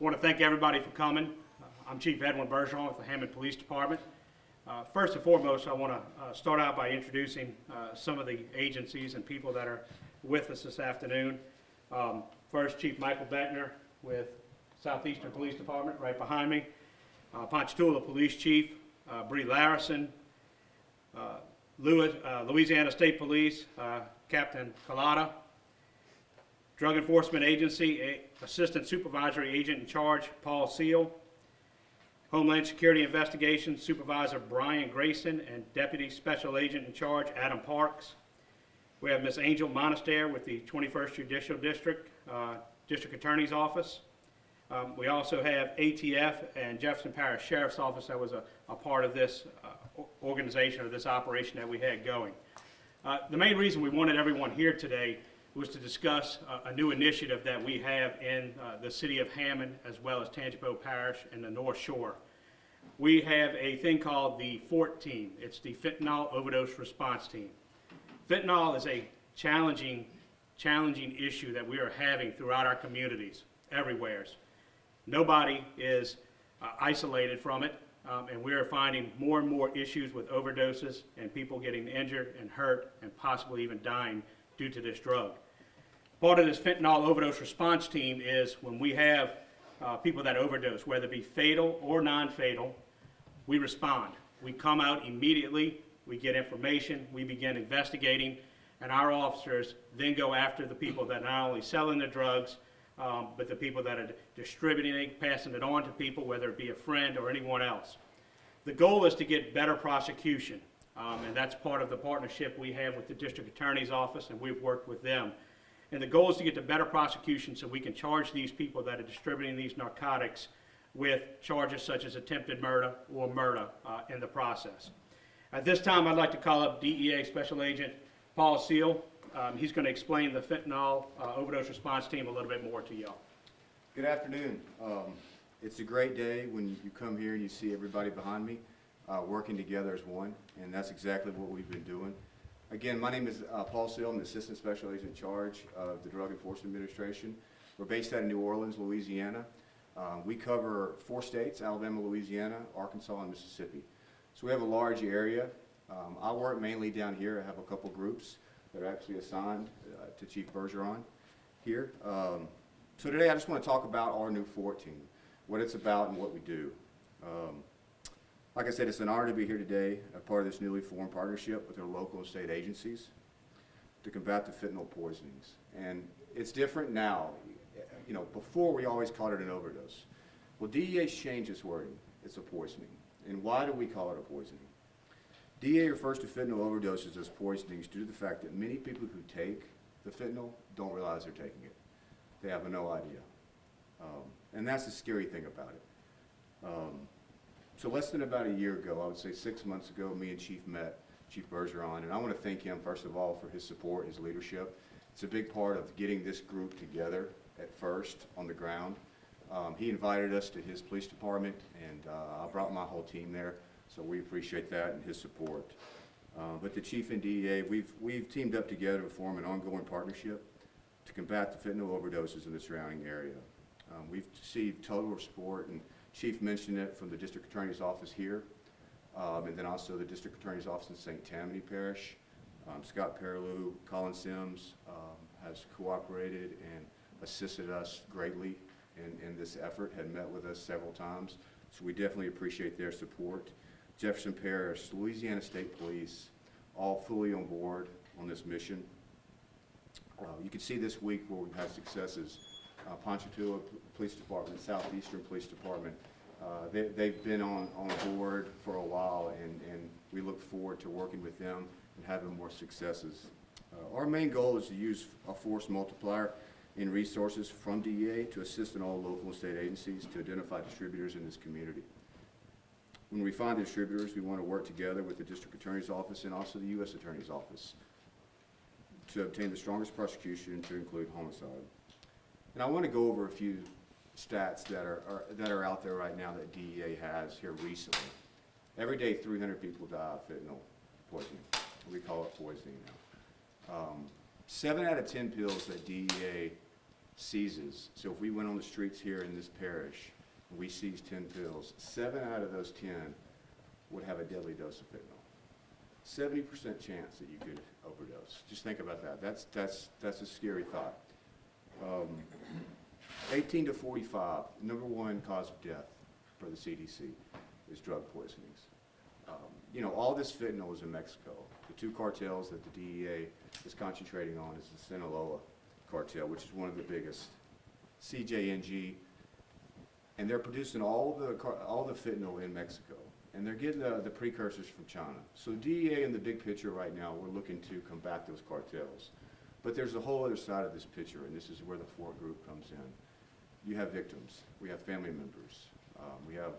I want to thank everybody for coming. I'm Chief Edwin Bergeron with the Hammond Police Department. First and foremost, I want to start out by introducing some of the agencies and people that are with us this afternoon. First, Chief Michael Beckner with Southeastern Police Department, right behind me. Ponchatoula Police Chief, Bree Larison. Louisiana State Police, Captain Collada. Drug Enforcement Agency, Assistant Supervisory Agent in Charge, Paul Seal. Homeland Security Investigations Supervisor Brian Grayson and Deputy Special Agent in Charge Adam Parks. We have Ms. Angel Monaster with the 21st Judicial District, District Attorney's Office. We also have ATF and Jefferson Parish Sheriff's Office that was a part of this organization or this operation that we had going. The main reason we wanted everyone here today was to discuss a new initiative that we have in the city of Hammond as well as Tangipahoa Parish and the North Shore. We have a thing called the FORT team. It's the Fentanyl Overdose Response Team. Fentanyl is a challenging issue that we are having throughout our communities, everywhere. Nobody is isolated from it, and we are finding more and more issues with overdoses and people getting injured and hurt and possibly even dying due to this drug. Part of this fentanyl overdose response team is when we have people that overdose, whether it be fatal or non-fatal, we respond. We come out immediately, we get information, we begin investigating, and our officers then go after the people that are not only selling the drugs, but the people that are distributing it, passing it on to people, whether it be a friend or anyone else. The goal is to get better prosecution, and that's part of the partnership we have with the District Attorney's Office, and we've worked with them. And the goal is to get to better prosecution so we can charge these people that are distributing these narcotics with charges such as attempted murder or murder in the process. At this time, I'd like to call up DEA Special Agent Paul Seal. He's going to explain the fentanyl overdose response team a little bit more to y'all. Good afternoon. It's a great day when you come here and you see everybody behind me working together as one, and that's exactly what we've been doing. Again, my name is Paul Seal. I'm the Assistant Special Agent in charge of the Drug Enforcement Administration. We're based out of New Orleans, Louisiana. We cover 4 states, Alabama, Louisiana, Arkansas, and Mississippi. So we have a large area. I work mainly down here. I have a couple groups that are actually assigned to Chief Bergeron here. So today I just want to talk about our new FORT team, what it's about and what we do. Like I said, it's an honor to be here today, a part of this newly formed partnership with our local and state agencies to combat the fentanyl poisonings. And it's different now. You know, before we always called it an overdose. Well, DEA's changed its wording. It's a poisoning. And why do we call it a poisoning? DEA refers to fentanyl overdoses as poisonings due to the fact that many people who take the fentanyl don't realize they're taking it. They have no idea. And that's the scary thing about it. So less than about a year ago, I would say 6 months ago, me and Chief met Chief Bergeron, and I want to thank him first of all for his support, his leadership. It's a big part of getting this group together at first on the ground. He invited us to his police department, and I brought my whole team there, so we appreciate that and his support. But the Chief and DEA, we've teamed up together to form an ongoing partnership to combat the fentanyl overdoses in the surrounding area. We've received total support, and Chief mentioned it, from the District Attorney's Office here, and then also the District Attorney's Office in St. Tammany Parish. Scott Perilou, Colin Sims has cooperated and assisted us greatly in this effort, had met with us several times, so we definitely appreciate their support. Jefferson Parish, Louisiana State Police, all fully on board on this mission. You can see this week where we've had successes. Ponchatoula Police Department, Southeastern Police Department, they've been on board for a while, and we look forward to working with them and having more successes. Our main goal is to use a force multiplier in resources from DEA to assist in all local and state agencies to identify distributors in this community. When we find distributors, we want to work together with the District Attorney's Office and also the U.S. Attorney's Office to obtain the strongest prosecution, to include homicide. And I want to go over a few stats that are out there right now that DEA has here recently. Every day, 300 people die of fentanyl poisoning. We call it poisoning now. 7 out of 10 pills that DEA seizes. So if we went on the streets here in this parish and we seized 10 pills, 7 out of those 10 would have a deadly dose of fentanyl. 70% chance that you could overdose. Just think about that. That's a scary thought. 18 to 45, number one cause of death for the CDC is drug poisonings. You know, all this fentanyl is in Mexico. The two cartels that the DEA is concentrating on is the Sinaloa cartel, which is one of the biggest, CJNG, and they're producing all the fentanyl in Mexico, and they're getting the precursors from China. So DEA in the big picture right now, we're looking to combat those cartels. But there's a whole other side of this picture, and this is where the Fort group comes in. You have victims, we have family members, we have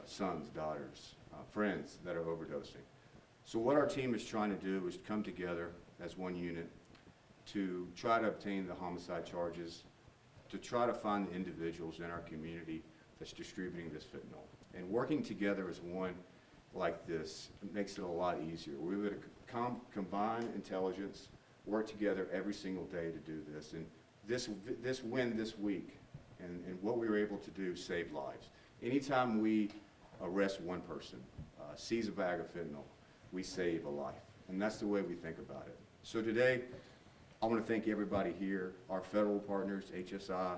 sons, daughters, friends that are overdosing. So what our team is trying to do is come together as one unit to try to obtain the homicide charges, to try to find the individuals in our community that's distributing this fentanyl. And working together as one like this makes it a lot easier. We would combine intelligence, work together every single day to do this. And this win this week and what we were able to do saved lives. Anytime we arrest one person, seize a bag of fentanyl, we save a life. And that's the way we think about it. So today, I want to thank everybody here, our federal partners, HSI,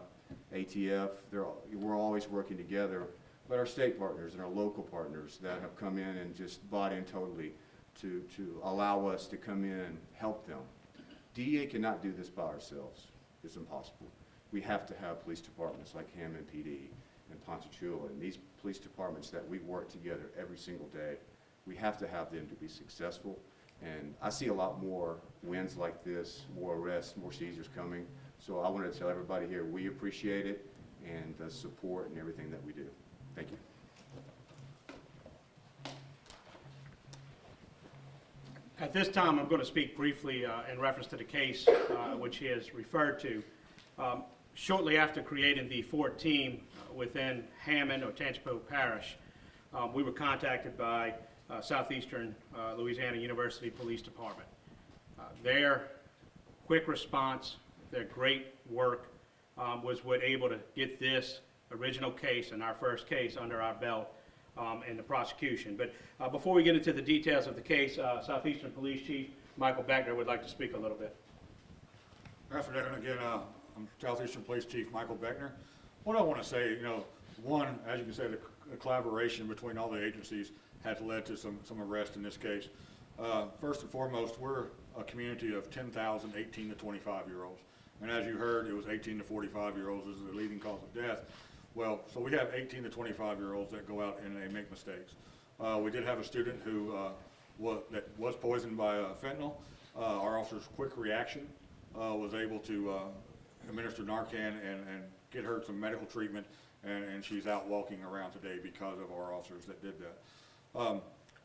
ATF, we're always working together, but our state partners and our local partners that have come in and just bought in totally to allow us to come in and help them. DEA cannot do this by ourselves. It's impossible. We have to have police departments like Hammond PD and Ponchatoula and these police departments that we work together every single day. We have to have them to be successful. And I see a lot more wins like this, more arrests, more seizures coming. So I want to tell everybody here, we appreciate it and the support and everything that we do. Thank you. At this time, I'm going to speak briefly in reference to the case which he has referred to. Shortly after creating the Fort team within Hammond or Tangipahoa Parish, we were contacted by Southeastern La University Police Department. Their quick response, their great work was what able to get this original case and our first case under our belt in the prosecution. But before we get into the details of the case, Southeastern Police Chief Michael Beckner would like to speak a little bit. Good afternoon again. I'm Southeastern Police Chief Michael Beckner. What I want to say, you know, one, as you can say, the collaboration between all the agencies has led to some arrests in this case. First and foremost, we're a community of 10,000 18 to 25-year-olds. And as you heard, it was 18 to 45-year-olds is the leading cause of death. Well, so we have 18 to 25-year-olds that go out and they make mistakes. We did have a student who was poisoned by fentanyl. Our officer's quick reaction was able to administer Narcan and get her some medical treatment, and she's out walking around today because of our officers that did that.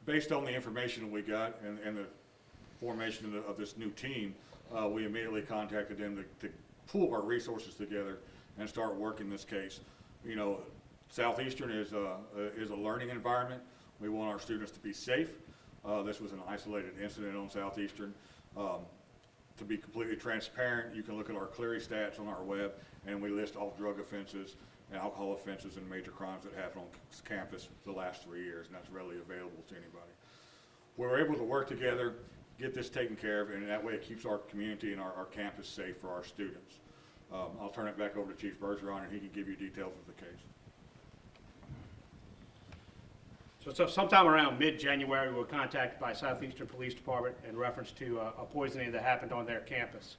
Based on the information we got and the formation of this new team, we immediately contacted them to pool our resources together and start working this case. You know, Southeastern is a learning environment. We want our students to be safe. This was an isolated incident on Southeastern. To be completely transparent, you can look at our Clery stats on our web, and we list all drug offenses and alcohol offenses and major crimes that happened on campus the last 3 years, and that's readily available to anybody. We were able to work together, get this taken care of, and that way it keeps our community and our campus safe for our students. I'll turn it back over to Chief Bergeron, and he can give you details of the case. So sometime around mid-January, we were contacted by Southeastern Police Department in reference to a poisoning that happened on their campus.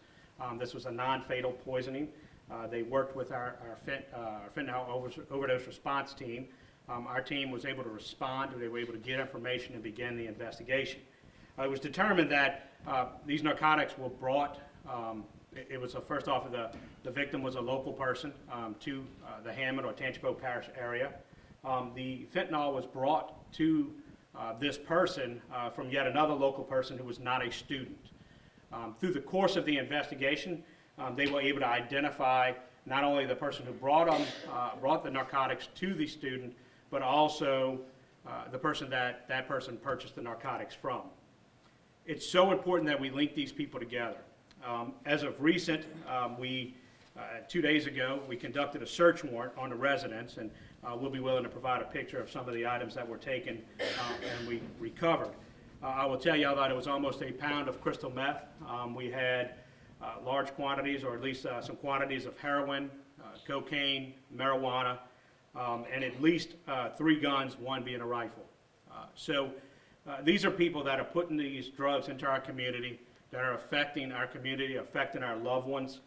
This was a non-fatal poisoning. They worked with our fentanyl overdose response team. Our team was able to respond, they were able to get information and begin the investigation. It was determined that these narcotics were brought, it was first off, the victim was a local person to the Hammond or Tangipahoa Parish area. The fentanyl was brought to this person from yet another local person who was not a student. Through the course of the investigation, they were able to identify not only the person who brought the narcotics to the student, but also the person that person purchased the narcotics from. It's so important that we link these people together. As of recent, we 2 days ago, we conducted a search warrant on the residence, and we'll be willing to provide a picture of some of the items that were taken and we recovered. I will tell you that it was almost a pound of crystal meth. We had large quantities, or at least some quantities of heroin, cocaine, marijuana, and at least 3 guns, 1 being a rifle. These are people that are putting these drugs into our community, that are affecting our community, affecting our loved ones.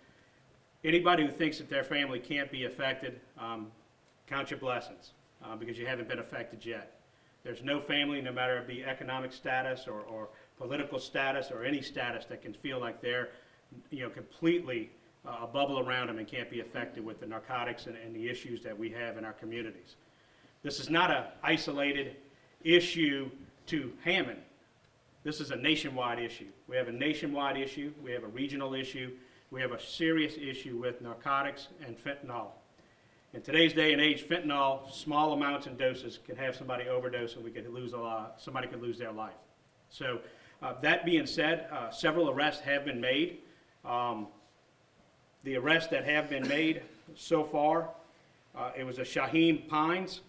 Anybody who thinks that their family can't be affected, count your blessings, because you haven't been affected yet. There's no family, no matter it be economic status or political status or any status, that can feel like they're, completely a bubble around them and can't be affected with the narcotics and the issues that we have in our communities. This is not an isolated issue to Hammond. This is a nationwide issue. We have a nationwide issue. We have a regional issue. We have a serious issue with narcotics and fentanyl. In today's day and age, fentanyl, small amounts and doses, can have somebody overdose and somebody could lose their life. So that being said, several arrests have been made. The arrests that have been made so far, it was a Shaheem Pines,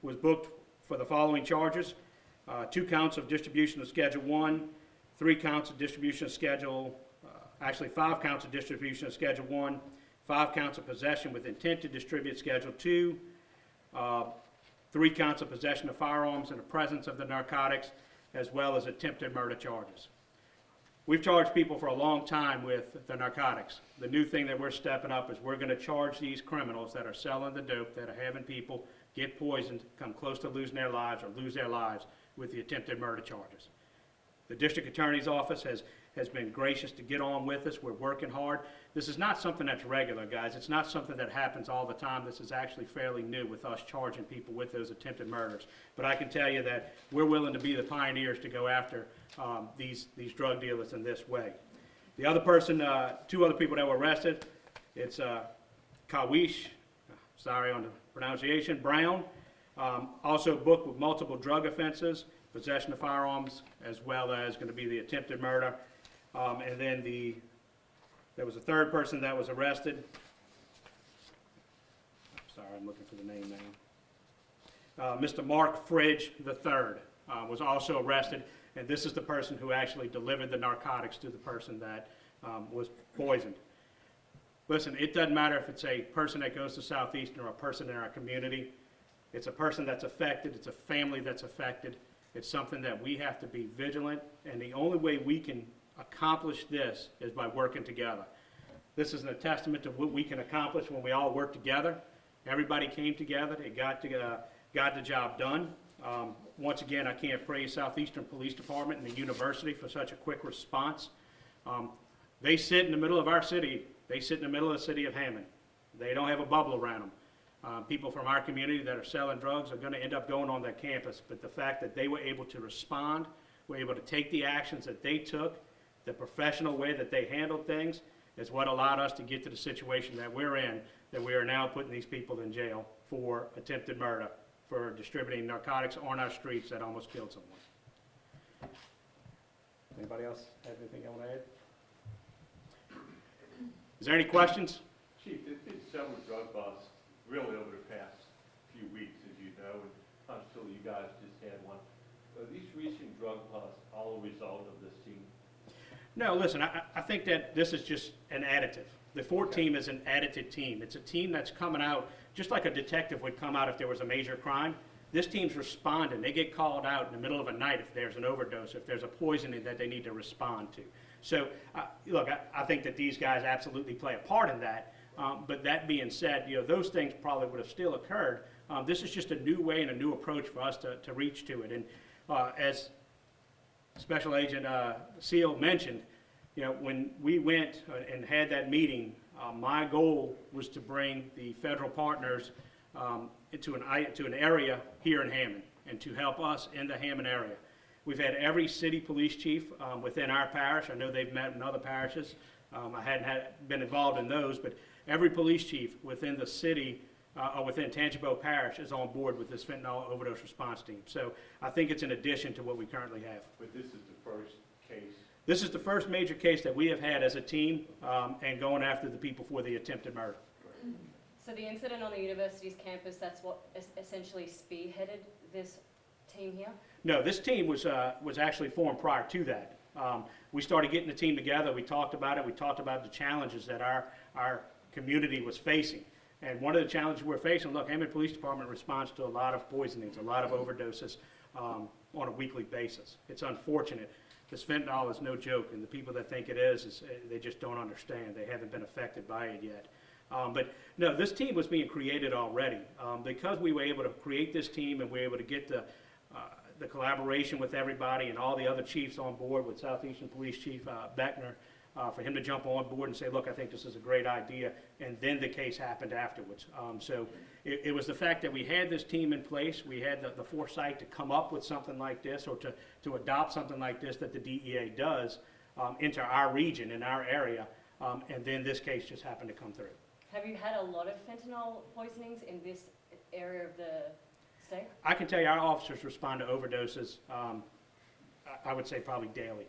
was booked for the following charges: 2 counts of distribution of Schedule 1, 3 counts of distribution of Schedule, 5 counts of distribution of Schedule 1, 5 counts of possession with intent to distribute Schedule 2, 3 counts of possession of firearms in the presence of the narcotics, as well as attempted murder charges. We've charged people for a long time with the narcotics. The new thing that we're stepping up is we're going to charge these criminals that are selling the dope, that are having people get poisoned, come close to losing their lives or lose their lives, with the attempted murder charges. The district attorney's office has been gracious to get on with us. We're working hard. This is not something that's regular, guys. It's not something that happens all the time. This is actually fairly new with us charging people with those attempted murders. But I can tell you that we're willing to be the pioneers to go after these drug dealers in this way. The other person, 2 other people that were arrested, it's Kawish, sorry on the pronunciation, Brown, also booked with multiple drug offenses, possession of firearms, as well as going to be the attempted murder. And then there was a 3rd person that was arrested. Sorry, I'm looking for the name now. Mr. Mark Fridge III was also arrested, and this is the person who actually delivered the narcotics to the person that was poisoned. Listen, it doesn't matter if it's a person that goes to Southeastern or a person in our community. It's a person that's affected. It's a family that's affected. It's something that we have to be vigilant, and the only way we can accomplish this is by working together. This is a testament to what we can accomplish when we all work together. Everybody came together. They got the job done. Once again, I can't praise Southeastern Police Department and the university for such a quick response. They sit in the middle of our city. They sit in the middle of the city of Hammond. They don't have a bubble around them. People from our community that are selling drugs are going to end up going on that campus, but the fact that they were able to respond, were able to take the actions that they took, the professional way that they handled things, is what allowed us to get to the situation that we're in, that we are now putting these people in jail for attempted murder, for distributing narcotics on our streets that almost killed someone. Anybody else have anything you want to add? Is there any questions? Chief, there's been several drug busts really over the past few weeks, as you know, and I'm sure you guys just had one. Are these recent drug busts all a result of this team? No, listen, I think that this is just an additive. The Fort team is an additive team. It's a team that's coming out just like a detective would come out if there was a major crime. This team's responding. They get called out in the middle of a night if there's an overdose, if there's a poisoning that they need to respond to. So, look, I think that these guys absolutely play a part in that. But that being said, those things probably would have still occurred. This is just a new way and a new approach for us to reach to it. And as Special Agent Seal mentioned, when we went and had that meeting, my goal was to bring the federal partners to an area here in Hammond and to help us in the Hammond area. We've had every city police chief within our parish. I know they've met in other parishes. I hadn't been involved in those, but every police chief within the city or within Tangibo Parish is on board with this fentanyl overdose response team. So I think it's an addition to what we currently have. But this is the first case? This is the first major case that we have had as a team, and going after the people for the attempted murder. So the incident on the university's campus, that's what essentially spearheaded this team here? No, this team was actually formed prior to that. We started getting the team together, we talked about it, we talked about the challenges that our community was facing. And one of the challenges we're facing, look, Hammond Police Department responds to a lot of poisonings, a lot of overdoses on a weekly basis. It's unfortunate. This fentanyl is no joke, and the people that think it is they just don't understand. They haven't been affected by it yet. But no, this team was being created already. Because we were able to create this team and we were able to get the collaboration with everybody and all the other chiefs on board with Southeastern Police Chief Beckner, for him to jump on board and say, look, I think this is a great idea, and then the case happened afterwards. So it was the fact that we had this team in place, we had the foresight to come up with something like this, or to adopt something like this that the DEA does into our region, in our area, and then this case just happened to come through. Have you had a lot of fentanyl poisonings in this area of the state? I can tell you our officers respond to overdoses, I would say probably daily.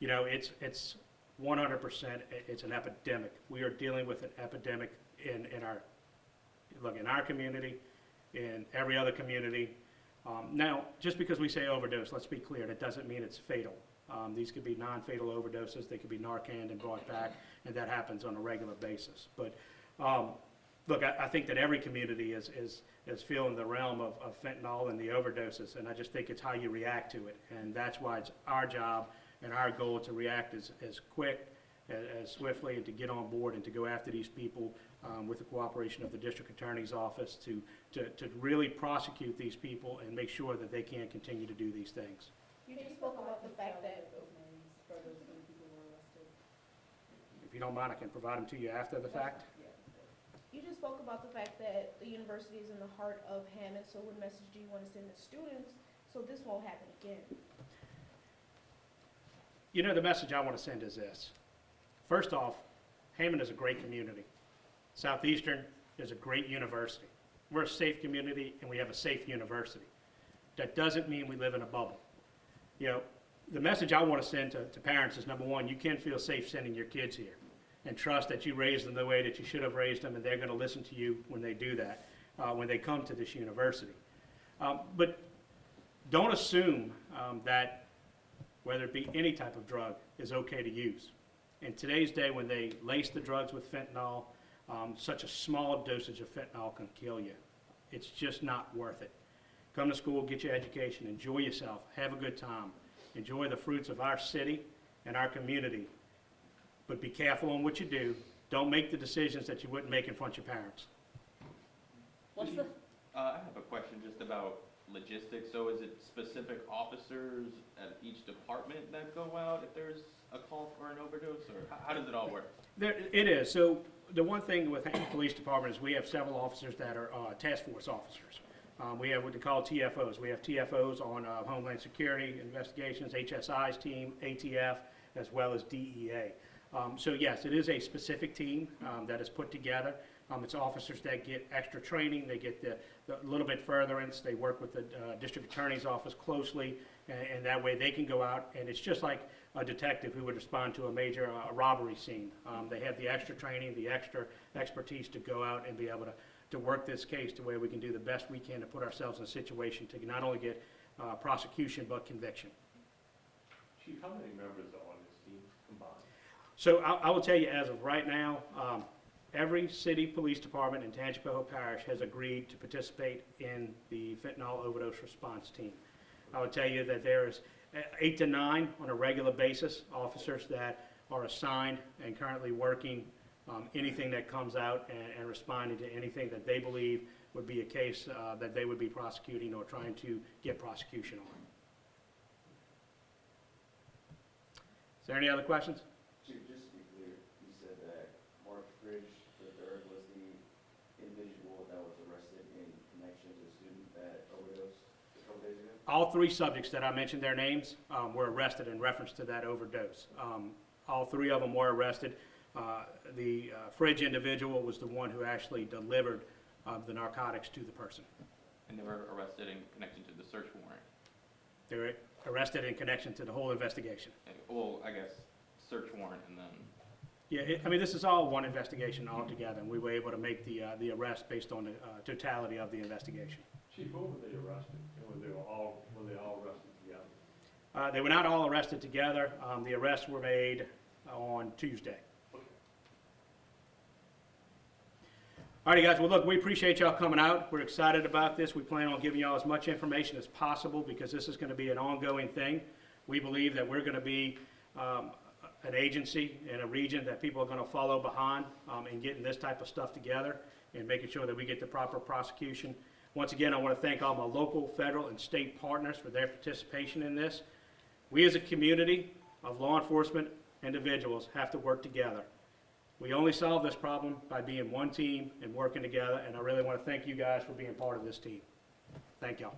You know, it's 100%, it's an epidemic. We are dealing with an epidemic in our community, in every other community. Now, just because we say overdose, let's be clear, that doesn't mean it's fatal. These could be non-fatal overdoses, they could be Narcan and brought back, and that happens on a regular basis. But look, I think that every community is feeling the realm of fentanyl and the overdoses, and I just think it's how you react to it. And that's why it's our job and our goal to react as quick, as swiftly, and to get on board and to go after these people with the cooperation of the District Attorney's Office to really prosecute these people and make sure that they can't continue to do these things. You just spoke about the fact that, If you don't mind, I can provide them to you after the fact. you just spoke about the fact that the university is in the heart of Hammond, so what message do you want to send to students so this won't happen again? You know, the message I want to send is this. First off, Hammond is a great community. Southeastern is a great university. We're a safe community and we have a safe university. That doesn't mean we live in a bubble. You know, the message I want to send to parents is, number one, you can feel safe sending your kids here, and trust that you raised them the way that you should have raised them, and they're going to listen to you when they do that, when they come to this university. But don't assume that whether it be any type of drug is okay to use. In today's day, when they lace the drugs with fentanyl, such a small dosage of fentanyl can kill you. It's just not worth it. Come to school, get your education, enjoy yourself, have a good time. Enjoy the fruits of our city and our community. But be careful on what you do. Don't make the decisions that you wouldn't make in front of your parents. What's the, I have a question just about logistics. So is it specific officers at each department that go out if there's a call for an overdose, or how does it all work? It is. So the one thing with the police department is we have several officers that are task force officers. We have what they call TFOs. We have TFOs on Homeland Security Investigations, HSI's team, ATF, as well as DEA. So yes, it is a specific team that is put together. It's officers that get extra training, they get the little bit furtherance, they work with the District Attorney's Office closely, and that way they can go out, and it's just like a detective who would respond to a major robbery scene. They have the extra training, the extra expertise to go out and be able to work this case to where we can do the best we can to put ourselves in a situation to not only get prosecution but conviction. Chief, how many members are on this team combined? So I will tell you, as of right now, every city police department in Tangipahoa Parish has agreed to participate in the fentanyl overdose response team. I would tell you that there's 8 to 9 on a regular basis, officers that are assigned and currently working anything that comes out and responding to anything that they believe would be a case that they would be prosecuting or trying to get prosecution on. Is there any other questions? Chief, just to be clear, you said that Mark Fridge III was the individual that was arrested in connection to the student that overdosed a couple days ago? All 3 subjects that I mentioned their names were arrested in reference to that overdose. All 3 of them were arrested. The Fridge individual was the one who actually delivered the narcotics to the person. And they were arrested in connection to the search warrant. arrested in connection to the whole investigation. Well, I guess search warrant and then, Yeah, I mean, this is all one investigation altogether, and we were able to make the arrest based on the totality of the investigation. Chief, what were they arrested? And were they all arrested together? They were not all arrested together. The arrests were made on Tuesday. All righty, guys. Well, look, we appreciate y'all coming out. We're excited about this. We plan on giving y'all as much information as possible because this is going to be an ongoing thing. We believe that we're going to be an agency in a region that people are going to follow behind in getting this type of stuff together and making sure that we get the proper prosecution. Once again, I want to thank all my local, federal, and state partners for their participation in this. We as a community of law enforcement individuals have to work together. We only solve this problem by being one team and working together, and I really want to thank you guys for being part of this team. Thank y'all.